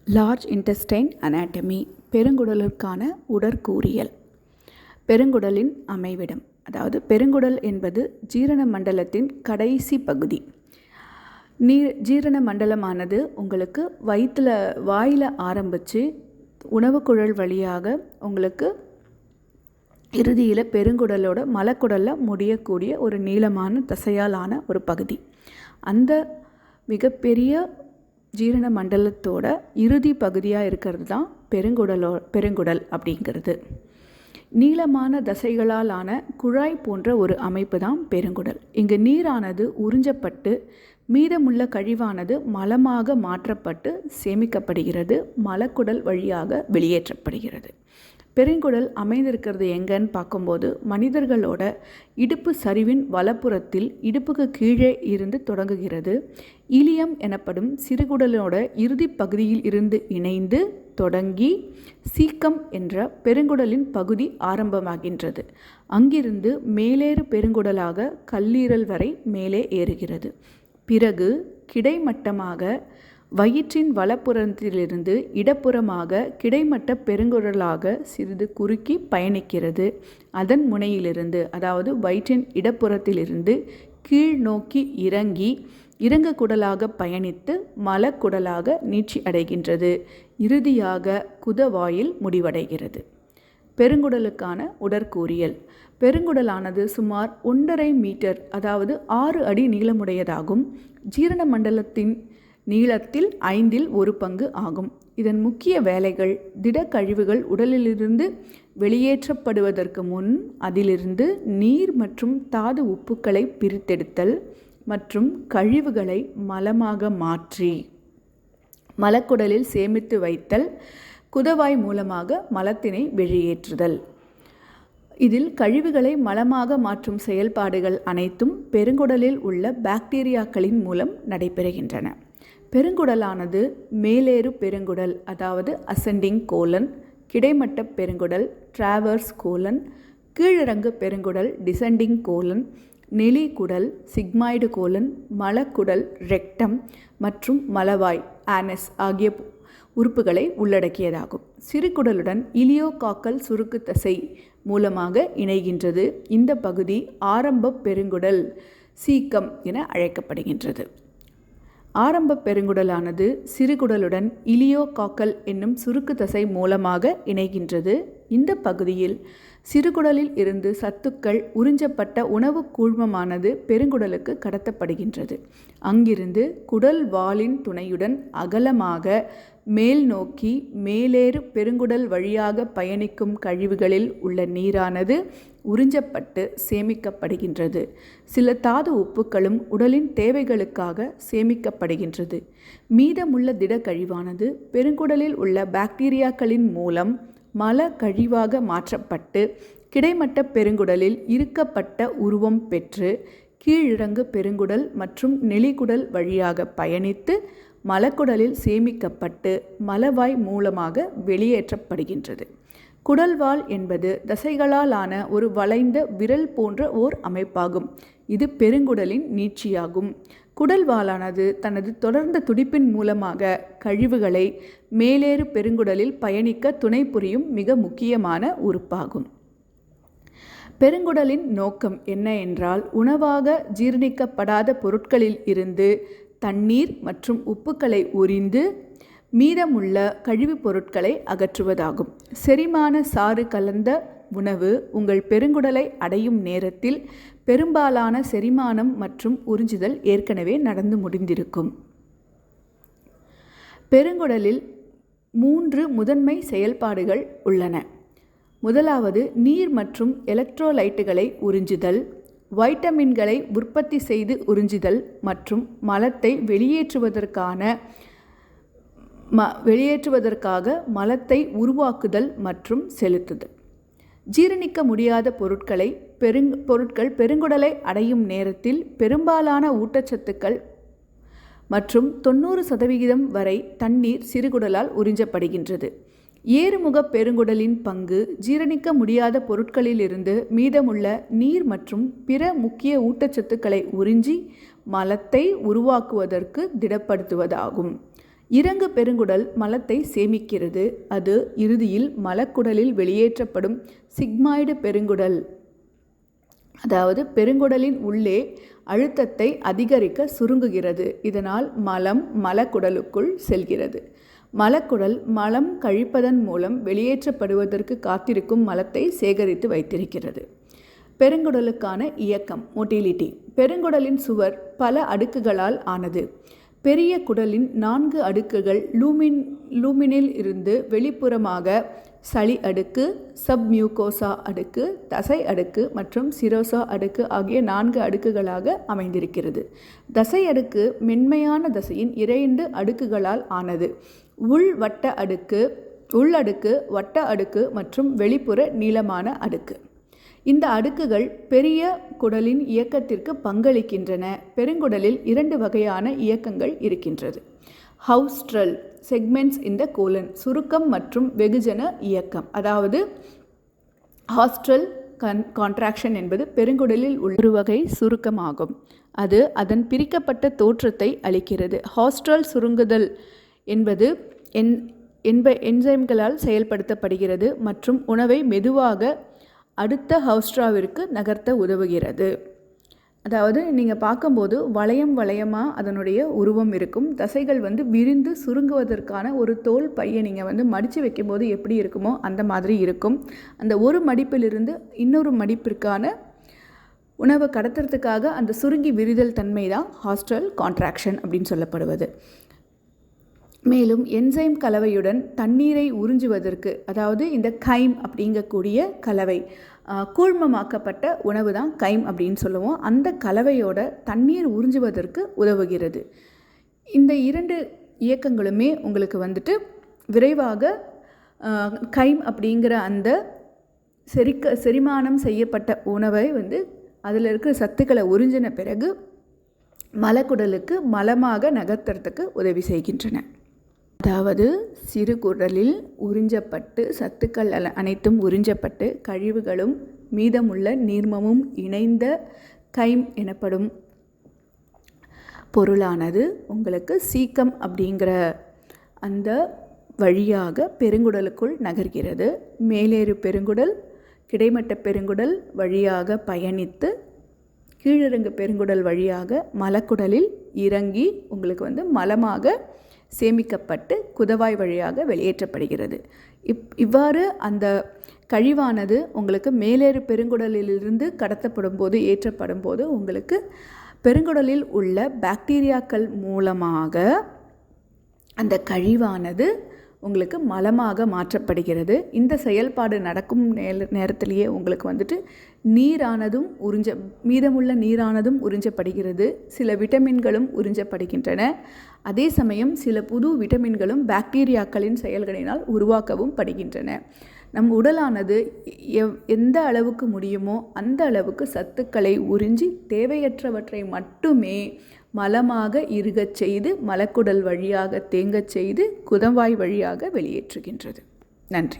Large intestine anatomy, பெருங்குடலுக்கான உடற்கூறியல். பெருங்குடலின் அமைவிடம், அதாவது பெருங்குடல் என்பது ஜீரண மண்டலத்தின் கடைசி பகுதி. ஜீரண மண்டலமானது உங்களுக்கு வாயில் ஆரம்பித்து உணவுக்குழல் வழியாக உங்களுக்கு இறுதியில் பெருங்குடலோட மலக்குடலில் முடியக்கூடிய ஒரு நீளமான தசையாலான ஒரு பகுதி. அந்த மிகப்பெரிய ஜீரண மண்டலத்தோட இறுதி பகுதியாக இருக்கிறது தான் பெருங்குடல் அப்படிங்கிறது. நீளமான தசைகளாலான குழாய் போன்ற ஒரு அமைப்பு தான் பெருங்குடல். இங்கு நீரானது உறிஞ்சப்பட்டு மீதமுள்ள கழிவானது மலமாக மாற்றப்பட்டு சேமிக்கப்படுகிறது, மலக்குடல் வழியாக வெளியேற்றப்படுகிறது. பெருங்குடல் அமைந்திருக்கிறது எங்கன்னு பார்க்கும்போது மனிதர்களோட இடுப்பு சரிவின் வலப்புறத்தில் இடுப்புக்கு கீழே இருந்து தொடங்குகிறது. இலியம் எனப்படும் சிறுகுடலோட இறுதி பகுதியில் இருந்து இணைந்து தொடங்கி சீக்கம் என்ற பெருங்குடலின் பகுதி ஆரம்பமாகின்றது. அங்கிருந்து மேலேறு பெருங்குடலாக கல்லீரல் வரை மேலே ஏறுகிறது. பிறகு கிடைமட்டமாக வயிற்றின் வலப்புறத்திலிருந்து இடப்புறமாக கிடைமட்ட பெருங்குடலாக சிறிது குறுக்கி பயணிக்கிறது. அதன் முனையிலிருந்து, அதாவது வயிற்றின் இடப்புறத்திலிருந்து கீழ் நோக்கி இறங்குகுடலாக பயணித்து மலக்குடலாக நீட்சி அடைகின்றது. இறுதியாக குதவாயில் முடிவடைகிறது. பெருங்குடலுக்கான உடற்கூறியல். பெருங்குடலானது சுமார் 1.5 மீட்டர், அதாவது 6 அடி நீளமுடையதாகும். ஜீரண மண்டலத்தின் நீளத்தில் 1/5 பங்கு ஆகும். இதன் முக்கிய வேலைகள் திடக்கழிவுகள் உடலிலிருந்து வெளியேற்றப்படுவதற்கு முன் அதிலிருந்து நீர் மற்றும் தாது உப்புக்களை பிரித்தெடுத்தல் மற்றும் கழிவுகளை மலமாக மாற்றி மலக்குடலில் சேமித்து வைத்தல், குதவாய் மூலமாக மலத்தினை வெளியேற்றுதல். இதில் கழிவுகளை மலமாக மாற்றும் செயல்பாடுகள் அனைத்தும் பெருங்குடலில் உள்ள பாக்டீரியாக்களின் மூலம் நடைபெறுகின்றன. பெருங்குடலானது மேலேறு பெருங்குடல், அதாவது அசெண்டிங் கோலன், கிடைமட்ட பெருங்குடல் டிராவர்ஸ் கோலன், கீழிறங்கு பெருங்குடல் டிசெண்டிங் கோலன், நெலிகுடல் சிக்மாய்டு கோலன், மலக்குடல் ரெக்டம் மற்றும் மலவாய் ஆனஸ் ஆகிய உறுப்புகளை உள்ளடக்கியதாகும். சிறுகுடலுடன் இலியோகாக்கல் சுருக்கு தசை மூலமாக இணைகின்றது. இந்த பகுதி ஆரம்ப பெருங்குடல் சீக்கம் என அழைக்கப்படுகின்றது. ஆரம்ப பெருங்குடலானது சிறுகுடலுடன் இலியோகாக்கல் என்னும் சுருக்கு தசை மூலமாக இணைகின்றது. இந்த பகுதியில் சிறுகுடலில் இருந்து சத்துக்கள் உறிஞ்சப்பட்ட உணவு கூழ்மமானது பெருங்குடலுக்கு கடத்தப்படுகின்றது. அங்கிருந்து குடல் வாலின் துணையுடன் அகலமாக மேல் நோக்கி மேலேறு பெருங்குடல் வழியாக பயணிக்கும் கழிவுகளில் உள்ள நீரானது உறிஞ்சப்பட்டு சேமிக்கப்படுகின்றது. சில தாது உப்புக்களும் உடலின் தேவைகளுக்காக சேமிக்கப்படுகின்றது. மீதமுள்ள திடக்கழிவானது பெருங்குடலில் உள்ள பாக்டீரியாக்களின் மூலம் மல கழிவாக மாற்றப்பட்டு கிடைமட்ட பெருங்குடலில் இறுக்கப்பட்ட உருவம் பெற்று கீழிறங்கு பெருங்குடல் மற்றும் நெலிகுடல் வழியாக பயணித்து மலக்குடலில் சேமிக்கப்பட்டு மலவாய் மூலமாக வெளியேற்றப்படுகின்றது. குடல்வால் என்பது தசைகளாலான ஒரு வளைந்த விரல் போன்ற ஓர் அமைப்பாகும். இது பெருங்குடலின் நீட்சியாகும். குடல்வாலானது தனது தொடர்ந்த துடிப்பின் மூலமாக கழிவுகளை மேலேறு பெருங்குடலில் பயணிக்க துணை புரியும் மிக முக்கியமான உறுப்பாகும். பெருங்குடலின் நோக்கம் என்ன என்றால், உணவாக ஜீரணிக்கப்படாத பொருட்களில் இருந்து தண்ணீர் மற்றும் உப்புக்களை உறிந்து மீதமுள்ள கழிவுப் பொருட்களை அகற்றுவதாகும். செரிமான சாறு கலந்த உணவு உங்கள் பெருங்குடலை அடையும் நேரத்தில் பெரும்பாலான செரிமானம் மற்றும் உறிஞ்சுதல் ஏற்கனவே நடந்து முடிந்திருக்கும். பெருங்குடலில் 3 முதன்மை செயல்பாடுகள் உள்ளன. முதலாவது நீர் மற்றும் எலக்ட்ரோலைட்டுகளை உறிஞ்சுதல், வைட்டமின்களை உற்பத்தி செய்து உறிஞ்சுதல் மற்றும் மலத்தை வெளியேற்றுவதற்காக மலத்தை உருவாக்குதல் மற்றும் செலுத்துதல். ஜீரணிக்க முடியாத பொருட்கள் பெருங்குடலை அடையும் நேரத்தில் பெரும்பாலான ஊட்டச்சத்துக்கள் மற்றும் 90% வரை தண்ணீர் சிறுகுடலால் உறிஞ்சப்படுகின்றது. ஏறுமுக பெருங்குடலின் பங்கு ஜீரணிக்க முடியாத பொருட்களிலிருந்து மீதமுள்ள நீர் மற்றும் பிற முக்கிய ஊட்டச்சத்துக்களை உறிஞ்சி மலத்தை உருவாக்குவதற்கு திடப்படுத்துவதாகும். இறங்கு பெருங்குடல் மலத்தை சேமிக்கிறது. அது இறுதியில் மலக்குடலில் வெளியேற்றப்படும் சிக்மாய்டு பெருங்குடல், அதாவது பெருங்குடலின் உள்ளே அழுத்தத்தை அதிகரிக்க சுருங்குகிறது. இதனால் மலம் மலக்குடலுக்குள் செல்கிறது. மலக்குடல் மலம் கழிப்பதன் மூலம் வெளியேற்றப்படுவதற்கு காத்திருக்கும் மலத்தை சேகரித்து வைத்திருக்கிறது. பெருங்குடலுக்கான இயக்கம் மோட்டிலிட்டி. பெருங்குடலின் சுவர் பல அடுக்குகளால் ஆனது. பெரிய குடலின் 4 அடுக்குகள் லூமினில் இருந்து வெளிப்புறமாக சளி அடுக்கு, சப்மியூகோசா அடுக்கு, தசை அடுக்கு மற்றும் சிரோசா அடுக்கு ஆகிய 4 அடுக்குகளாக அமைந்திருக்கிறது. தசை அடுக்கு மென்மையான தசையின் 2 அடுக்குகளால் ஆனது. உள்ளடுக்கு, வட்ட அடுக்கு மற்றும் வெளிப்புற நீளமான அடுக்கு. இந்த அடுக்குகள் பெரிய குடலின் இயக்கத்திற்கு பங்களிக்கின்றன. பெருங்குடலில் 2 வகையான இயக்கங்கள் இருக்கின்றது. ஹவுஸ்ட்ரல் செக்மெண்ட்ஸ் இன் த கோலன், சுருக்கம் மற்றும் வெகுஜன இயக்கம். அதாவது ஹாஸ்ட்ரல் கான்ட்ராக்ஷன் என்பது பெருங்குடலில் உள்ள ஒரு வகை சுருக்கமாகும். அது அதன் பிரிக்கப்பட்ட தோற்றத்தை அளிக்கிறது. ஹாஸ்ட்ரல் சுருங்குதல் என்பது என்சைம்களால் செயல்படுத்தப்படுகிறது மற்றும் உணவை மெதுவாக அடுத்த ஹவுஸ்ட்ராவிற்கு நகர்த்த உதவுகிறது. அதாவது நீங்கள் பார்க்கும்போது வளையமாக அதனுடைய உருவம் இருக்கும். தசைகள் விரிந்து சுருங்குவதற்கான ஒரு தோல் பையை நீங்கள் மடித்து வைக்கும்போது எப்படி இருக்குமோ அந்த மாதிரி இருக்கும். அந்த ஒரு மடிப்பிலிருந்து இன்னொரு மடிப்பிற்கான உணவை கடத்துறதுக்காக அந்த சுருங்கி விரிதல் தன்மை தான் ஹாஸ்ட்ரல் கான்ட்ராக்ஷன் அப்படின்னு சொல்லப்படுவது. மேலும் என்சைம் கலவையுடன் தண்ணீரை உறிஞ்சுவதற்கு, அதாவது இந்த கைம் அப்படிங்கக்கூடிய கலவை, கூழ்மமாக்கப்பட்ட உணவு தான் கைம் அப்படின்னு சொல்லுவோம். அந்த கலவையோட தண்ணீர் உறிஞ்சுவதற்கு உதவுகிறது. இந்த 2 இயக்கங்களுமே உங்களுக்கு விரைவாக கைம் அப்படிங்கிற அந்த செரிமானம் செய்யப்பட்ட உணவை அதில் இருக்கிற சத்துக்களை உறிஞ்சின பிறகு மலக்குடலுக்கு மலமாக நகர்த்துறதுக்கு உதவி செய்கின்றன. அதாவது சிறுகுடலில் உறிஞ்சப்பட்டு சத்துக்கள் அனைத்தும் உறிஞ்சப்பட்டு கழிவுகளும் மீதமுள்ள நீர்மமும் இணைந்த கைம் எனப்படும் பொருளானது உங்களுக்கு சீக்கம் அப்படிங்கிற அந்த வழியாக பெருங்குடலுக்குள் நகர்கிறது. மேலேறு பெருங்குடல் கிடைமட்ட பெருங்குடல் வழியாக பயணித்து கீழிறங்கு பெருங்குடல் வழியாக மலக்குடலில் இறங்கி உங்களுக்கு மலமாக சேமிக்கப்பட்டு குதவாய் வழியாக வெளியேற்றப்படுகிறது. இவ்வாறு அந்த கழிவானது உங்களுக்கு மேலேறு பெருங்குடலிலிருந்து கடத்தப்படும் போது ஏற்றப்படும் போது உங்களுக்கு பெருங்குடலில் உள்ள பாக்டீரியாக்கள் மூலமாக அந்த கழிவானது உங்களுக்கு மலமாக மாற்றப்படுகிறது. இந்த செயல்பாடு நடக்கும் நேரத்திலேயே உங்களுக்கு நீரானதும் மீதமுள்ள நீரானதும் உறிஞ்சப்படுகிறது. சில விட்டமின்களும் உறிஞ்சப்படுகின்றன. அதே சமயம் சில புது விட்டமின்களும் பாக்டீரியாக்களின் செயல்களினால் உருவாக்கவும் படுகின்றன. நம் உடலானது எந்த அளவுக்கு முடியுமோ அந்த அளவுக்கு சத்துக்களை உறிஞ்சி தேவையற்றவற்றை மட்டுமே மலமாக இருகச் செய்து மலக்குடல் வழியாக தேங்கச் செய்து குதவாய் வழியாக வெளியேற்றுகின்றது. நன்றி.